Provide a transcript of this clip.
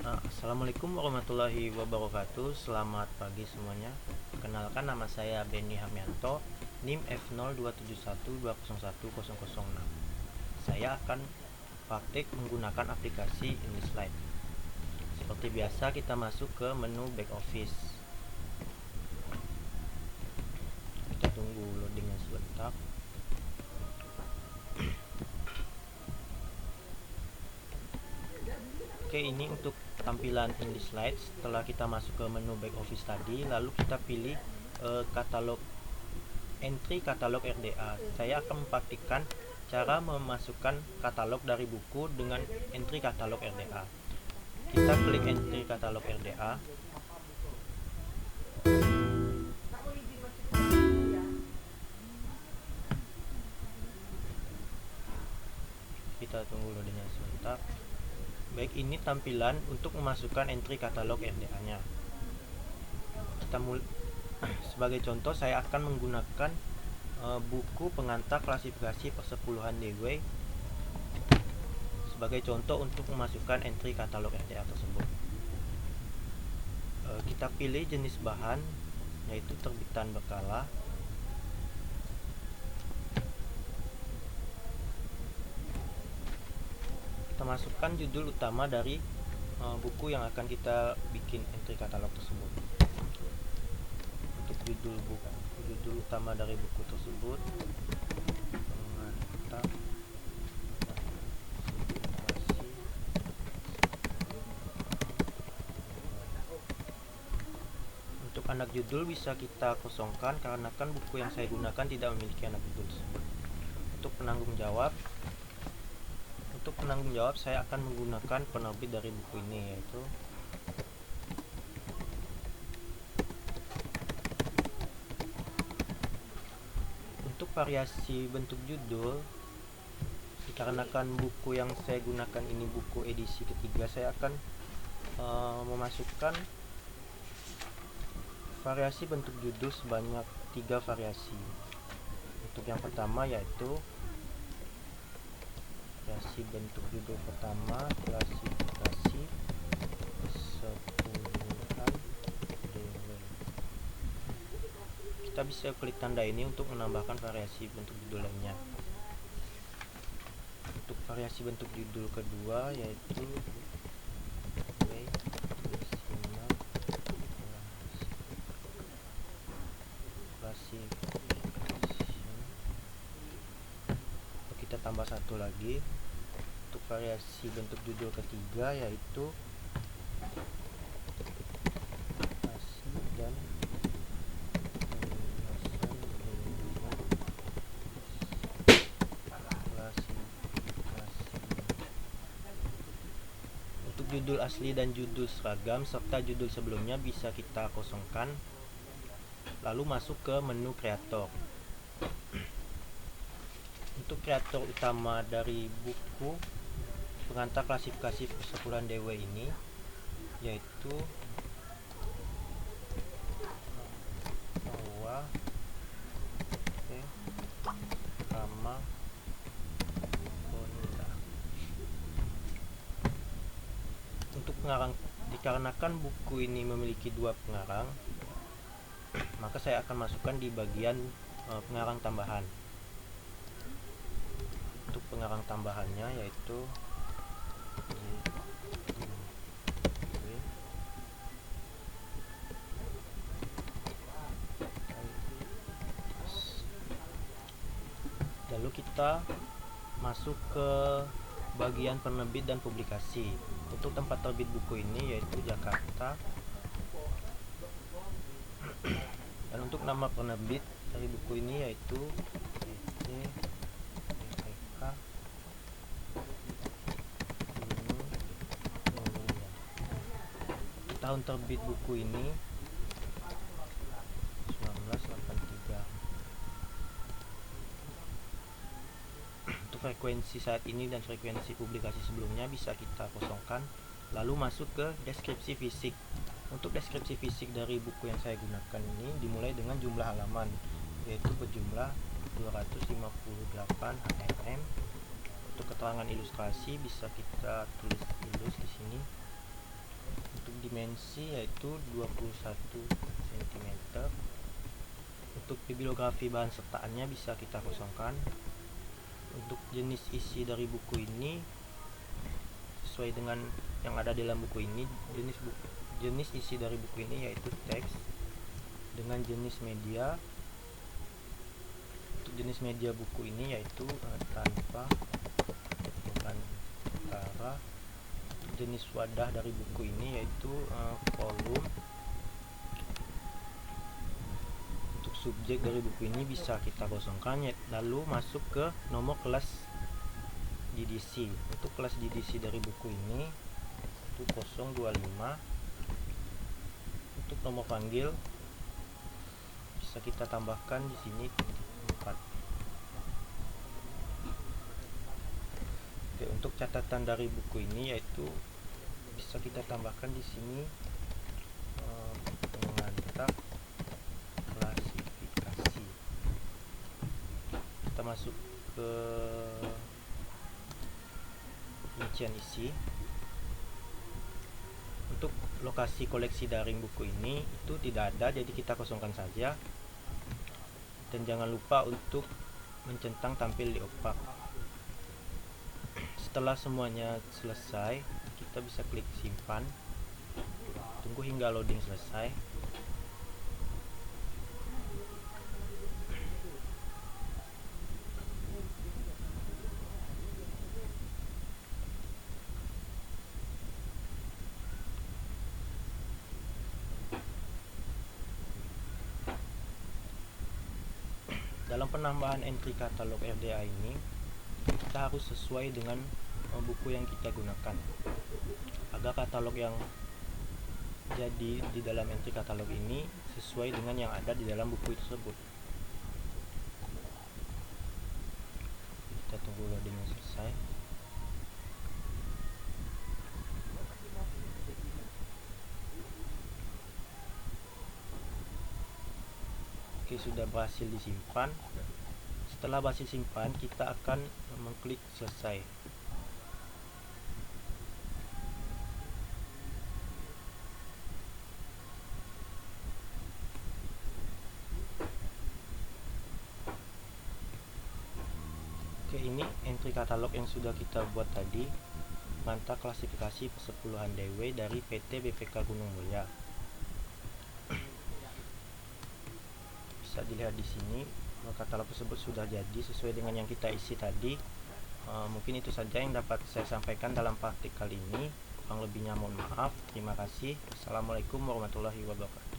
Assalamualaikum warahmatullahi wabarakatuh. Selamat pagi semuanya. Perkenalkan, nama saya Benny Hamianto, NIM F0271201006. Saya akan praktik menggunakan aplikasi IndiSlide. Seperti biasa, kita masuk ke menu back office. Kita tunggu loadingnya sebentar. Oke, ini untuk tampilan IndiSlide. Setelah kita masuk ke menu back office tadi, lalu kita pilih katalog entry katalog RDA. Saya akan mempraktikkan cara memasukkan katalog dari buku dengan entry katalog RDA. Kita klik entry katalog RDA. Kita tunggu loadingnya sebentar. Baik, ini tampilan untuk memasukkan entry katalog RDA-nya. Sebagai contoh, saya akan menggunakan buku pengantar klasifikasi persepuluhan DW sebagai contoh untuk memasukkan entry katalog RDA tersebut. Kita pilih jenis bahan, yaitu terbitan berkala. Kita masukkan judul utama dari buku yang akan kita bikin entry katalog tersebut. Untuk judul utama dari buku tersebut, pengantar klasifikasi. Untuk anak judul bisa kita kosongkan karena kan buku yang saya gunakan tidak memiliki anak judul tersebut. Untuk penanggung jawab saya akan menggunakan penerbit dari buku ini, yaitu untuk variasi bentuk judul. Dikarenakan buku yang saya gunakan ini buku edisi ketiga, saya akan memasukkan variasi bentuk judul sebanyak 3 variasi. Untuk yang pertama yaitu variasi bentuk judul pertama, klasifikasi persepuluhan DW. Kita bisa klik tanda ini untuk menambahkan variasi bentuk judul lainnya. Untuk variasi bentuk judul kedua yaitu kita tambah satu lagi. Untuk variasi bentuk judul ketiga yaitu klasifikasi dan klasifikasi. Untuk judul asli dan judul seragam serta judul sebelumnya bisa kita kosongkan, lalu masuk ke menu kreator. Untuk kreator utama dari buku pengantar klasifikasi persepuluhan DW ini yaitu Hawa Rama Honda. Untuk pengarang, dikarenakan buku ini memiliki 2 pengarang, maka saya akan masukkan di bagian pengarang tambahan. Untuk pengarang tambahannya yaitu lalu kita masuk ke bagian penerbit dan publikasi. Untuk tempat terbit buku ini yaitu Jakarta, dan untuk nama penerbit dari buku ini yaitu tahun terbit buku ini 1983. Untuk frekuensi saat ini dan frekuensi publikasi sebelumnya bisa kita kosongkan, lalu masuk ke deskripsi fisik. Untuk deskripsi fisik dari buku yang saya gunakan ini dimulai dengan jumlah halaman, yaitu berjumlah 258 halaman. Untuk keterangan ilustrasi bisa kita tulis di sini. Untuk dimensi yaitu 21 cm. Untuk bibliografi bahan sertaannya bisa kita kosongkan. Untuk jenis isi dari buku ini sesuai dengan yang ada di dalam buku ini. Jenis isi dari buku ini yaitu teks dengan jenis media. Untuk jenis media buku ini yaitu tanpa bukan tara. Untuk jenis wadah dari buku ini yaitu kolom. Untuk subjek dari buku ini bisa kita kosongkan, lalu masuk ke nomor kelas DDC. Untuk kelas DDC dari buku ini itu 025. Untuk nomor panggil bisa kita tambahkan di sini 4. Oke, untuk catatan dari buku ini yaitu bisa kita tambahkan di sini pengantar klasifikasi. Kita masuk ke rincian isi. Untuk lokasi koleksi daring buku ini itu tidak ada, jadi kita kosongkan saja. Dan jangan lupa untuk mencentang tampil di opak. Setelah semuanya selesai, kita bisa klik simpan. Tunggu hingga loading selesai. Dalam penambahan entry katalog RDA ini, kita harus sesuai dengan buku yang kita gunakan agar katalog yang jadi di dalam entry katalog ini sesuai dengan yang ada di dalam buku tersebut. Kita tunggu loadingnya selesai. Oke, sudah berhasil disimpan. Setelah berhasil simpan, kita akan mengklik selesai. Oke, ini entry katalog yang sudah kita buat tadi. Mantap klasifikasi persepuluhan DW dari PT BPK Gunung Mulia. Bisa dilihat di sini katalog tersebut sudah jadi sesuai dengan yang kita isi tadi. Mungkin itu saja yang dapat saya sampaikan dalam praktik kali ini. Kurang lebihnya mohon maaf. Terima kasih. Assalamualaikum warahmatullahi wabarakatuh.